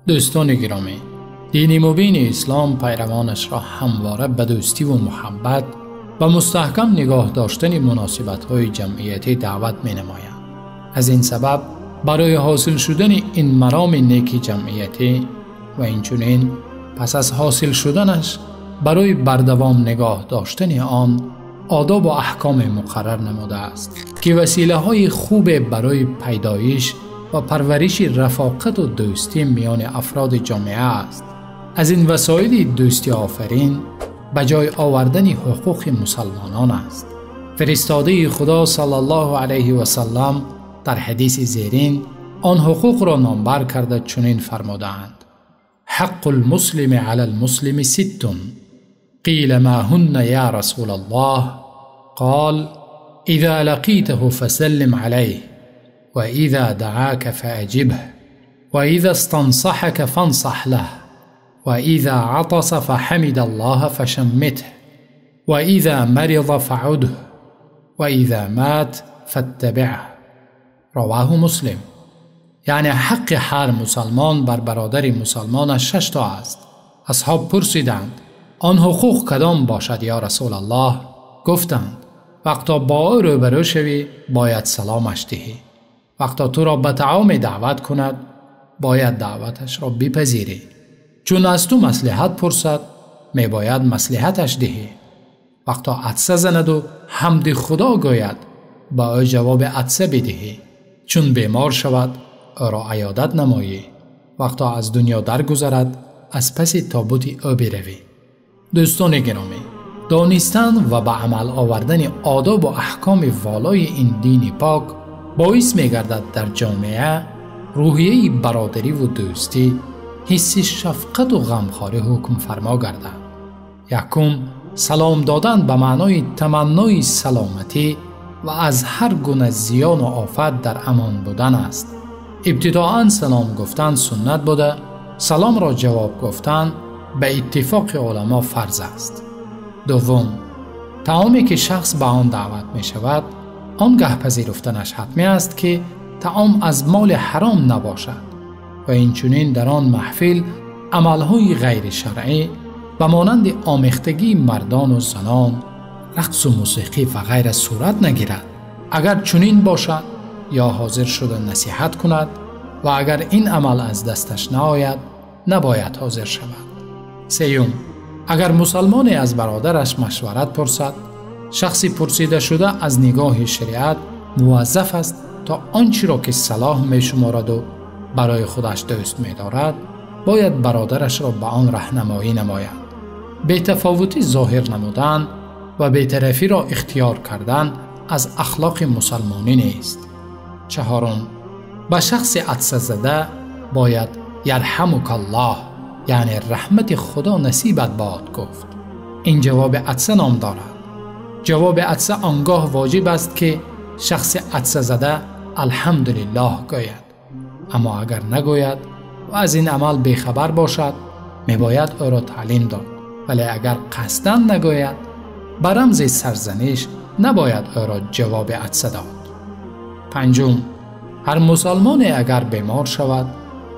دوستان گرامی، دین مبین اسلام پیروانش را همواره به دوستی و محبت و مستحکم نگاه داشتن مناسبت‌های جمعیتی دعوت می‌نماید. از این سبب برای حاصل شدن این مرام نیکی جمعیتی و اینچنین پس از حاصل شدنش برای بردوام نگاه داشتن آن آداب و احکام مقرر نموده است که وسیله‌های خوب برای پیدایش و پرورش رفاقت و دوستی میان افراد جامعه است. از این وسایل دوستی آفرین به جای آوردن حقوق مسلمانان است. فرستاده خدا صلی الله علیه و سلم در حدیث زیرین آن حقوق را نامبر کرده چنین فرمودند: حق المسلم علی المسلم ست، قیل ما هن یا رسول الله؟ قال اذا لقیته فسلم علیه و اذا دعاك فاجبه و اذا استنصحك فانصح له و اذا عطس فحمد الله فشمته و اذا مرض فعده و اذا مات فاتبعه. رواه مسلم. یعنی حق هر مسلمان بر برادر مسلمانش 6 تا است. اصحاب پرسیدند آن حقوق کدام باشد یا رسول الله؟ گفتند وقتا با او روبرو شوی باید سلامش دهی، وقتا تو را به طعام دعوت کند باید دعوتش را بپذیری، چون از تو مصلحت پرسد می باید مصلحتش دهی، وقتا عطسه زند و حمد خدا گوید با او جواب عطسه بدهی، چون بیمار شود او را عیادت نمایی، وقتا از دنیا درگذرد از پس تابوت او بروی. دوستان گرامی، دانستن و به عمل آوردن آداب و احکام والای این دین پاک باعث می گردد در جامعه روحیه برادری و دوستی، حس شفقت و غمخواری حکم فرما گردد. یکم، سلام دادن به معنای تمنای سلامتی و از هر گونه زیان و آفت در امان بودن است. ابتداءً سلام گفتن سنت بوده، سلام را جواب گفتن به اتفاق علما فرض است. دوم، طعامی که شخص به آن دعوت می شود آنگاه پذیرفتنش حتمی است که طعام از مال حرام نباشد و اینچنین در آن محفل عملهای غیر شرعی به مانند آمیختگی مردان و زنان، رقص و موسیقی و غیره صورت نگیرد. اگر چنین باشد یا حاضر شده نصیحت کند و اگر این عمل از دستش نآید نباید حاضر شود. سیوم، اگر مسلمانی از برادرش مشورت پرسد، شخصی پرسیده شده از نگاه شریعت موظف است تا آنچه را که صلاح می شمارد و برای خودش دوست می دارد باید برادرش را به آن راهنمایی نماید. بی‌تفاوتی ظاهر نمودن و بی‌طرفی را اختیار کردن از اخلاق مسلمانی نیست. چهارم، به شخص عطسه زده باید یرحمک الله، یعنی رحمت خدا نصیبت باد گفت. این جواب عطسه نام دارد. جواب عطسه آنگاه واجب است که شخص عطسه زده الحمدلله گوید، اما اگر نگوید و از این عمل بیخبر باشد می باید او را تعلیم داد، ولی اگر قصداً نگوید به رمز سرزنش نباید او را جواب عطسه داد. پنجم، هر مسلمانی اگر بیمار شود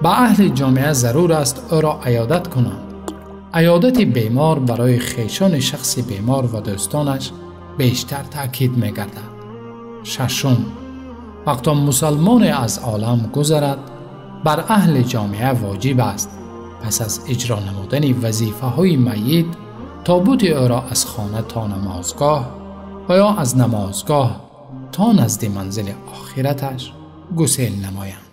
به اهل جامعه ضرور است او را عیادت کنند. عیادت بیمار برای خویشان شخص بیمار و دوستانش بیشتر تأکید می گردد. ششم، وقتا مسلمان از عالم گذرد بر اهل جامعه واجب است پس از اجرا نمودن وظیفه های میت تابوت او را از خانه تا نمازگاه و یا از نمازگاه تا نزد منزل آخرتش گسیل نمایند.